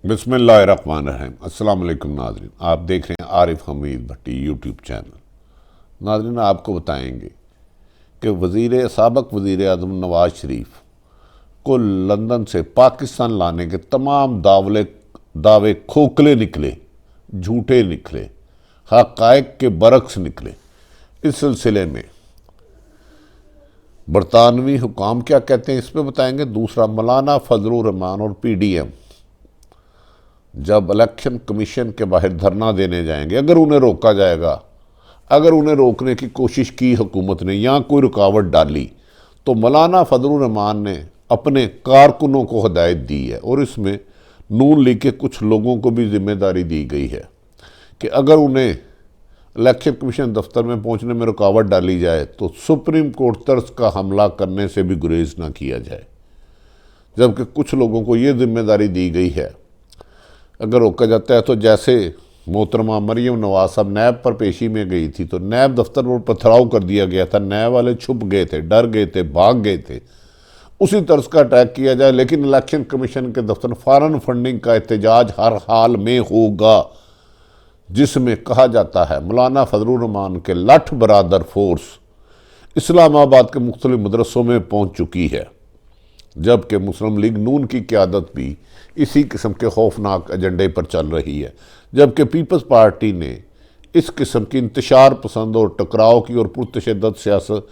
बिस्मिल्लाहिर्रहमानिर्रहीम। अस्सलाम वालेकुम नाज़रीन, आप देख रहे हैं आरिफ हमीद भट्टी यूट्यूब चैनल। नाज़रीन, आपको बताएंगे कि साबक वज़ीर आज़म नवाज शरीफ को लंदन से पाकिस्तान लाने के तमाम दावे खोखले निकले, झूठे निकले, हक़ाइक़ के बरक्स निकले। इस सिलसिले में बरतानवी हुकाम क्या कहते हैं इस पर बताएंगे। दूसरा, मौलाना फजलुर रहमान और PDM जब इलेक्शन कमीशन के बाहर धरना देने जाएंगे, अगर उन्हें रोका जाएगा, अगर उन्हें रोकने की कोशिश की हुकूमत ने या कोई रुकावट डाली, तो मौलाना फजलुर रहमान ने अपने कारकुनों को हिदायत दी है और इसमें नून लीग के कुछ लोगों को भी जिम्मेदारी दी गई है कि अगर उन्हें इलेक्शन कमीशन दफ्तर में पहुंचने में रुकावट डाली जाए तो सुप्रीम कोर्ट तर्ज का हमला करने से भी गुरेज ना किया जाए। जबकि कुछ लोगों को ये जिम्मेदारी दी गई है, अगर रोका जाता है तो जैसे मोहतरमा मरियम नवाज साहब नैब पर पेशी में गई थी तो नैब दफ्तर पर पथराव कर दिया गया था, नैब वाले छुप गए थे, डर गए थे, भाग गए थे, उसी तर्ज का अटैक किया जाए। लेकिन इलेक्शन कमीशन के दफ्तर फॉरेन फंडिंग का एहतजाज हर हाल में होगा, जिसमें कहा जाता है मौलाना फजलुर रहमान के लठ बरादर फोर्स इस्लामाबाद के मुख्तलिफ मदरसों में पहुँच चुकी है, जबकि मुस्लिम लीग नून की क़यादत भी इसी किस्म के खौफनाक एजेंडे पर चल रही है। जबकि पीपल्स पार्टी ने इस किस्म की इंतशार पसंद और टकराव की और पुरतशद्दद सियासत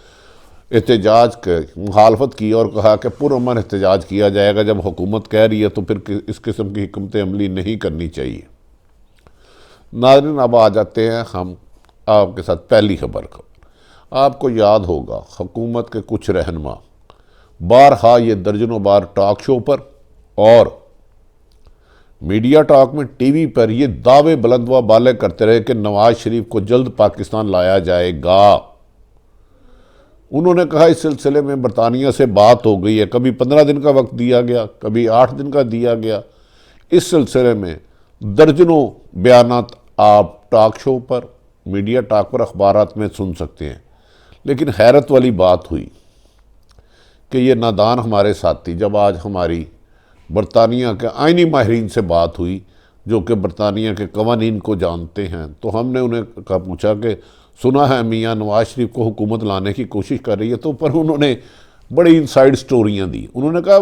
एहतजाज के मुखालफत की और कहा कि पुरअमन एहतजाज किया जाएगा। जब हुकूमत कह रही है तो फिर इस किस्म की हिकमत अमली नहीं करनी चाहिए। नाज़रीन, अब आ जाते हैं हम आपके साथ पहली खबर। आपको याद होगा हुकूमत के कुछ रहनुमा बारहा ये दर्जनों बार टॉक शो पर और मीडिया टॉक में टीवी पर ये दावे बुलंद व बाले करते रहे कि नवाज शरीफ को जल्द पाकिस्तान लाया जाएगा। उन्होंने कहा इस सिलसिले में बरतानिया से बात हो गई है, कभी 15 दिन का वक्त दिया गया, कभी 8 दिन का दिया गया। इस सिलसिले में दर्जनों बयानात आप टॉक शो पर, मीडिया टॉक पर, अखबारात में सुन सकते हैं। लेकिन हैरत वाली बात हुई कि ये नादान हमारे साथी, जब आज हमारी बरतानिया के आइनी माहिरीन से बात हुई जो कि बरतानिया के कवानीन को जानते हैं, तो हमने उन्हें पूछा कि सुना है मियाँ नवाज शरीफ को हुकूमत लाने की कोशिश कर रही है, तो पर उन्होंने बड़ी इनसाइड स्टोरियाँ दी। उन्होंने कहा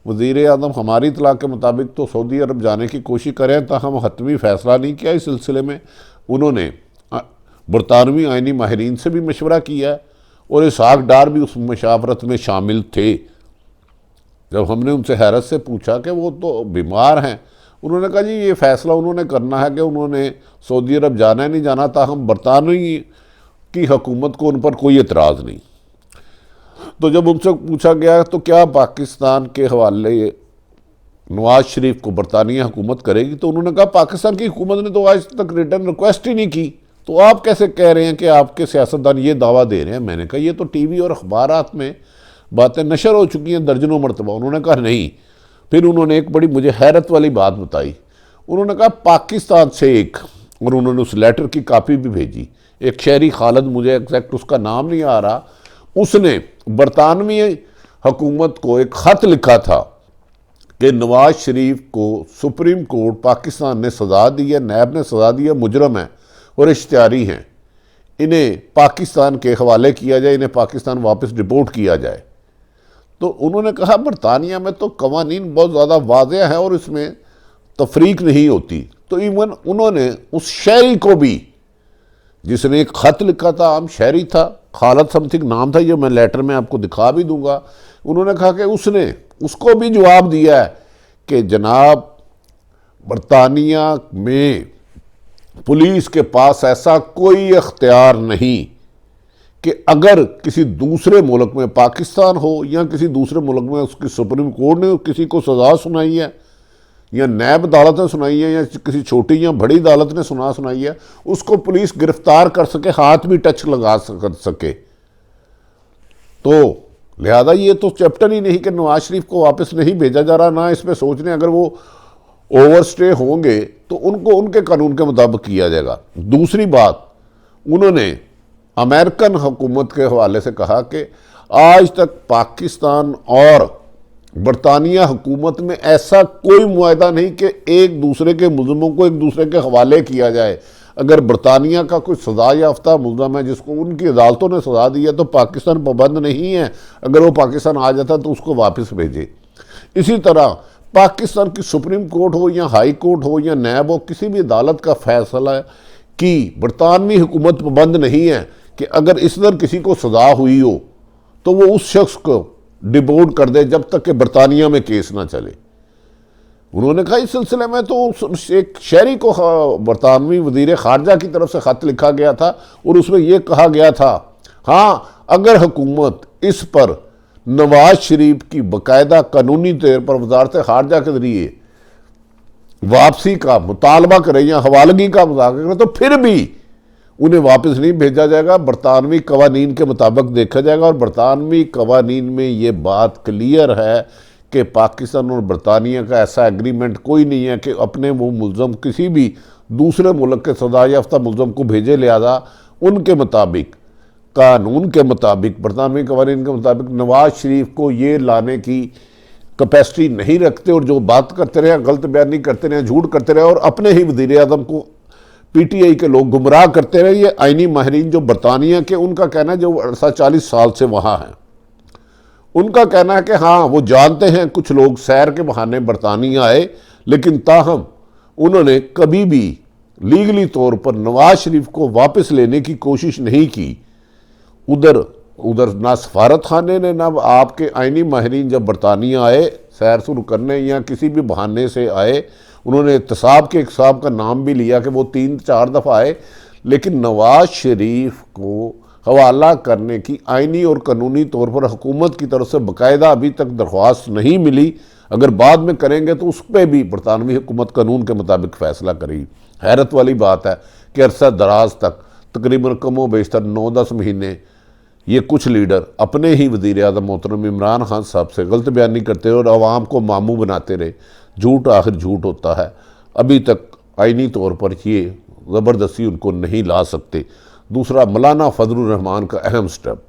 वज़ीर आज़म हमारी इतला के मुताबिक तो सऊदी अरब जाने की कोशिश करें, ताहम हतमी फ़ैसला नहीं किया। इस सिलसिले में उन्होंने बरतानवी आइनी माहिरीन से भी मशवरा किया और इसहाक डार भी उस मशावरत में शामिल थे। जब हमने उनसे हैरत से पूछा कि वो तो बीमार हैं, उन्होंने कहा जी ये फ़ैसला उन्होंने करना है कि उन्होंने सऊदी अरब जाना है नहीं जाना, ताहम बरतानवी की हुकूमत को उन पर कोई एतराज़ नहीं। तो जब उनसे पूछा गया तो क्या पाकिस्तान के हवाले नवाज शरीफ को बरतानिया हुकूमत करेगी, तो उन्होंने कहा पाकिस्तान की हुकूमत ने तो आज तक रिटर्न रिक्वेस्ट ही नहीं की, तो आप कैसे कह रहे हैं कि आपके सियासतदान ये दावा दे रहे हैं। मैंने कहा ये तो टीवी और अखबारात में बातें नशर हो चुकी हैं दर्जनों मरतबा। उन्होंने कहा नहीं। फिर उन्होंने एक बड़ी मुझे हैरत वाली बात बताई। उन्होंने कहा पाकिस्तान से एक, और उन्होंने उस लेटर की कापी भी भेजी, एक शहरी खालिद, मुझे एग्जैक्ट उसका नाम नहीं आ रहा, उसने बरतानवी हुकूमत को एक ख़त लिखा था कि नवाज शरीफ को सुप्रीम कोर्ट पाकिस्तान ने सज़ा दी है, नैब ने सज़ा दी है, मुजरम है और इश्तिहारी हैं, इन्हें पाकिस्तान के हवाले किया जाए, इन्हें पाकिस्तान वापस डिपोर्ट किया जाए। तो उन्होंने कहा बरतानिया में तो कवानीन बहुत ज़्यादा वाज़ेह है और इसमें तफरीक नहीं होती। तो इवन उन्होंने उस शहरी को भी, जिसने एक ख़त लिखा था, आम शहरी था, खालिद समथिंग नाम था, ये मैं लेटर में आपको दिखा भी दूंगा, उन्होंने कहा कि उसने उसको भी जवाब दिया है कि जनाब बरतानिया में पुलिस के पास ऐसा कोई इख्तियार नहीं कि अगर किसी दूसरे मुल्क में, पाकिस्तान हो या किसी दूसरे मुल्क में, उसकी सुप्रीम कोर्ट ने किसी को सज़ा सुनाई है या नैब अदालत ने सुनाई है या किसी छोटी या बड़ी अदालत ने सुनाई है, उसको पुलिस गिरफ्तार कर सके, हाथ भी टच लगा कर सके। तो लिहाजा ये तो चैप्टर ही नहीं कि नवाज शरीफ को वापस नहीं भेजा जा रहा, ना इसमें सोच रहे अगर वो ओवरस्टे होंगे तो उनको उनके कानून के मुताबिक किया जाएगा। दूसरी बात, उन्होंने अमेरिकन हुकूमत के हवाले से कहा कि आज तक पाकिस्तान और बरतानिया हुकूमत में ऐसा कोई मुआहदा नहीं कि एक दूसरे के मुलजमों को एक दूसरे के हवाले किया जाए। अगर बरतानिया का कोई सजा याफ्ता मुलजम है जिसको उनकी अदालतों ने सजा दी है तो पाकिस्तान पाबंद नहीं है, अगर वो पाकिस्तान आ जाता तो उसको वापस भेजे। इसी तरह पाकिस्तान की सुप्रीम कोर्ट हो या हाई कोर्ट हो या नैब हो, किसी भी अदालत का फैसला कि बरतानवी हुकूमत पाबंद नहीं है कि अगर इस तरह किसी को सजा हुई हो तो वो उस शख्स को डिपोर्ट कर दे जब तक कि बरतानिया में केस ना चले। उन्होंने कहा इस सिलसिले में तो एक शहरी को बरतानवी वजीर खारजा की तरफ से ख़त लिखा गया था और उसमें यह कहा गया था, हाँ अगर हुकूमत इस पर नवाज शरीफ की बाकायदा कानूनी तौर पर वजारत खारजा के जरिए वापसी का मुतालबा करे या हवालगी का मुजाहरा करे तो फिर भी उन्हें वापस नहीं भेजा जाएगा, बरतानवी कवानीन के मुताबिक देखा जाएगा। और बरतानवी कवानीन में ये बात क्लियर है कि पाकिस्तान और बरतानिया का ऐसा एग्रीमेंट कोई नहीं है कि अपने वो मुलजम किसी भी दूसरे मुल्क के सजा याफ्ता मुलजम को भेजे, लिहाजा उनके मुताबिक कानून के मुताबिक बरतानवी कवानीन के मुताबिक नवाज शरीफ को ये लाने की कैपेसिटी नहीं रखते और जो बात करते रहे, गलत बयानी करते रहे, झूठ करते रहे और अपने ही वज़ीर आज़म को पीटीआई के लोग गुमराह करते रहे। ये आइनी माहिरीन जो बरतानिया के, उनका कहना है, जो 40 साल से वहाँ हैं, उनका कहना है कि हाँ वो जानते हैं कुछ लोग सैर के बहाने बरतानिया आए, लेकिन ताहम उन्होंने कभी भी लीगली तौर पर नवाज शरीफ को वापस लेने की कोशिश नहीं की। उधर ना सफारत खाने ने ना आपके आइनी माहिरीन जब बरतानिया आए सैर शुरू करने या किसी भी बहाने से आए, उन्होंने इत्तेसाब के एक साहब का नाम भी लिया कि वो 3-4 दफ़ा आए, लेकिन नवाज शरीफ को हवाला करने की आइनी और कानूनी तौर पर हुकूमत की तरफ से बाकायदा अभी तक दरख्वास्त नहीं मिली। अगर बाद में करेंगे तो उस पर भी बरतानवी हुकूमत कानून के मुताबिक फ़ैसला करेगी। हैरत वाली बात है कि अरसा दराज तक तकरीबन कमो बेशतर 9-10 महीने ये कुछ लीडर अपने ही वज़ीर आज़म मोहतरम इमरान खान साहब से गलत बयानी करते रहे और आवाम को मामू बनाते रहे। झूठ आखिर झूठ होता है। अभी तक आइनी तौर पर ये ज़बरदस्ती उनको नहीं ला सकते। दूसरा, मौलाना फजलुर रहमान का अहम स्टेप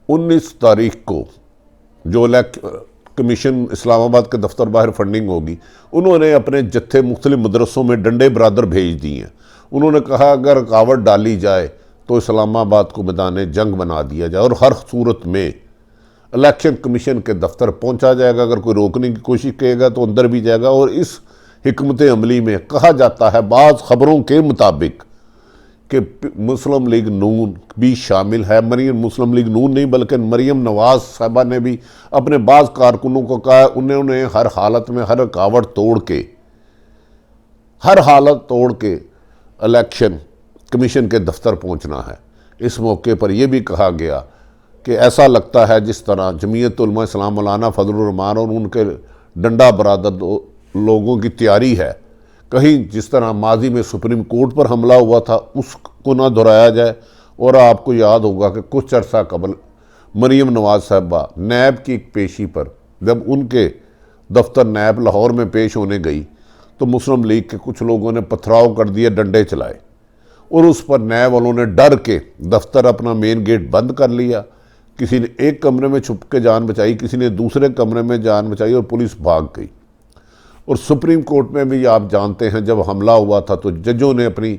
19 तारीख को जो कमीशन इस्लामाबाद के दफ्तर बाहर फंडिंग होगी, उन्होंने अपने जत्थे मुख्तलिफ मदरसों में डंडे बरादर भेज दिए हैं। उन्होंने कहा अगर रुकावट डाली जाए तो इस्लामाबाद को मैदान जंग बना दिया जाए और हर सूरत में इलेक्शन कमीशन के दफ्तर पहुंचा जाएगा। अगर कोई रोकने की कोशिश करेगा तो अंदर भी जाएगा। और इस हिकमत अमली में कहा जाता है बाज़ खबरों के मुताबिक कि मुस्लिम लीग नून भी शामिल है। मुस्लिम लीग नून नहीं बल्कि मरीम नवाज़ साहबा ने भी अपने बाज़ कारकुनों को कहा उन्होंने हर हालत में हर रुकावट तोड़ के इलेक्शन कमीशन के दफ्तर पहुंचना है। इस मौके पर यह भी कहा गया कि ऐसा लगता है जिस तरह जमीयत उलमा इस्लाम मौलाना फजलुर रहमान और उनके डंडा बरादर लोगों की तैयारी है, कहीं जिस तरह माजी में सुप्रीम कोर्ट पर हमला हुआ था उसको ना दोहराया जाए। और आपको याद होगा कि कुछ अर्सा कबल मरीम नवाज़ साहबा नैब की एक पेशी पर जब उनके दफ्तर नैब लाहौर में पेश होने गई तो मुस्लिम लीग के कुछ लोगों ने पथराव कर दिए, डंडे चलाए और उस पर नैब वालों ने डर के दफ्तर अपना मेन गेट बंद कर लिया। किसी ने एक कमरे में छुप के जान बचाई, किसी ने दूसरे कमरे में जान बचाई और पुलिस भाग गई। और सुप्रीम कोर्ट में भी आप जानते हैं जब हमला हुआ था तो जजों ने अपनी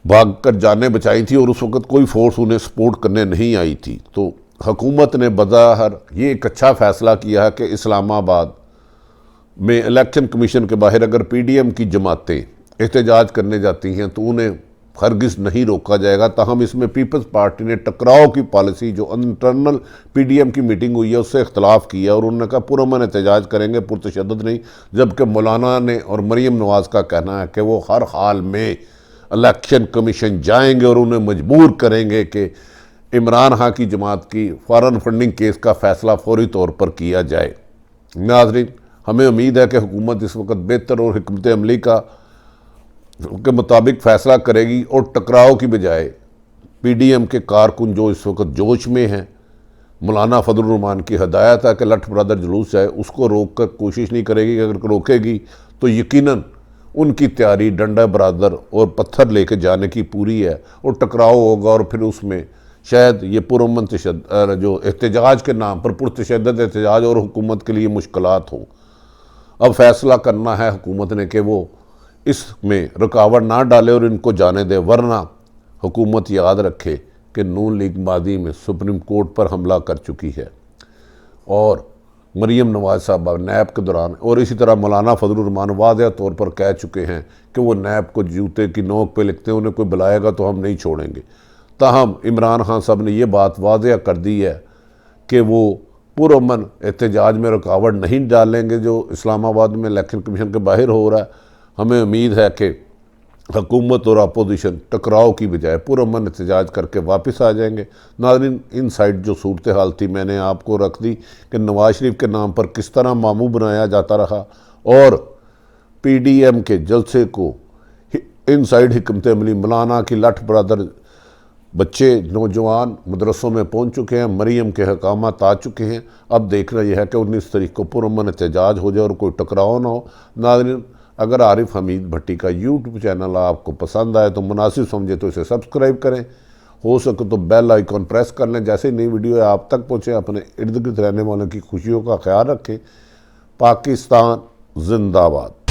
भाग कर जानें बचाई थी और उस वक़्त कोई फोर्स उन्हें सपोर्ट करने नहीं आई थी। तो हुकूमत ने बज़ाहिर ये एक अच्छा फ़ैसला किया है कि इस्लामाबाद में इलेक्शन कमीशन के बाहर अगर PDM की जमातें एहतजाज करने जाती हैं तो उन्हें हरगिज़ नहीं रोका जाएगा। ताहम इसमें पीपल्स पार्टी ने टकराव की पॉलिसी जो इंटरनल PDM की मीटिंग हुई है उससे इख्तलाफ किया और उन्होंने कहा पुरअमन एहतजाज करेंगे, पुरतशद्दुद नहीं। जबकि मौलाना ने और मरीम नवाज़ का कहना है कि वो हर हाल में इलेक्शन कमीशन जाएंगे और उन्हें मजबूर करेंगे कि इमरान खान की जमात की फ़ौरन फंडिंग केस का फ़ैसला फौरी तौर पर किया जाए। नाज़रीन, हमें उम्मीद है कि हुकूमत इस वक्त बेहतर और हिकमत अमली के मुताबिक फ़ैसला करेगी और टकराव की बजाय PDM के कारकुन जो इस वक्त जोश में हैं, मौलाना फजलुर रहमान की हदायत है कि लठ बरादर जुलूस जाए, उसको रोक कर कोशिश नहीं करेगी। अगर रोकेगी तो यकीनन उनकी तैयारी डंडा बरादर और पत्थर लेके जाने की पूरी है और टकराव होगा और फिर उसमें शायद ये पुरअमन जो एहतजाज के नाम पर पुरतशद्दद एहतजाज और हुकूमत के लिए मुश्किलात हों। अब फैसला करना है हुकूमत ने कि वो इसमें रुकावट ना डाले और इनको जाने दे, वरना हुकूमत याद रखे कि नून लीग मादी में सुप्रीम कोर्ट पर हमला कर चुकी है और मरीम नवाज साहबा नैब के दौरान, और इसी तरह मौलाना फजलुर रहमान वाज़ेह तौर पर कह चुके हैं कि वो नैब को जूते की नोक पे लिखते हैं, उन्हें कोई बुलाएगा तो हम नहीं छोड़ेंगे। ताहम इमरान खान साहब ने ये बात वाज़ेह कर दी है कि वो पुरअमन एहतजाज में रुकावट नहीं डालेंगे जो इस्लामाबाद में इलेक्शन कमीशन के बाहर हो रहा है। हमें उम्मीद है कि हुकूमत और अपोजिशन टकराव की बजाय पुरअमन एहतजाज करके वापस आ जाएंगे। नाज़रीन, इन साइड जो सूरत हाल थी मैंने आपको रख दी कि नवाज शरीफ के नाम पर किस तरह मामू बनाया जाता रहा और PDM के जलसे को इन साइड हिकमत अमली मौलाना की लठ बरदर बच्चे नौजवान मदरसों में पहुंच चुके हैं, मरीम के हकामात आ चुके हैं। अब देखना यह है कि 19 तारीख को पुरअमन एहतजाज हो जाए और कोई टकराव ना हो। नाज़रीन, अगर आरिफ हमीद भट्टी का यूट्यूब चैनल आपको पसंद आए तो मुनासिब समझे तो इसे सब्सक्राइब करें, हो सके तो बेल आइकॉन प्रेस कर लें, जैसे ही नई वीडियो आप तक पहुँचे। अपने इर्द गिर्द रहने वालों की खुशियों का ख्याल रखें। पाकिस्तान जिंदाबाद।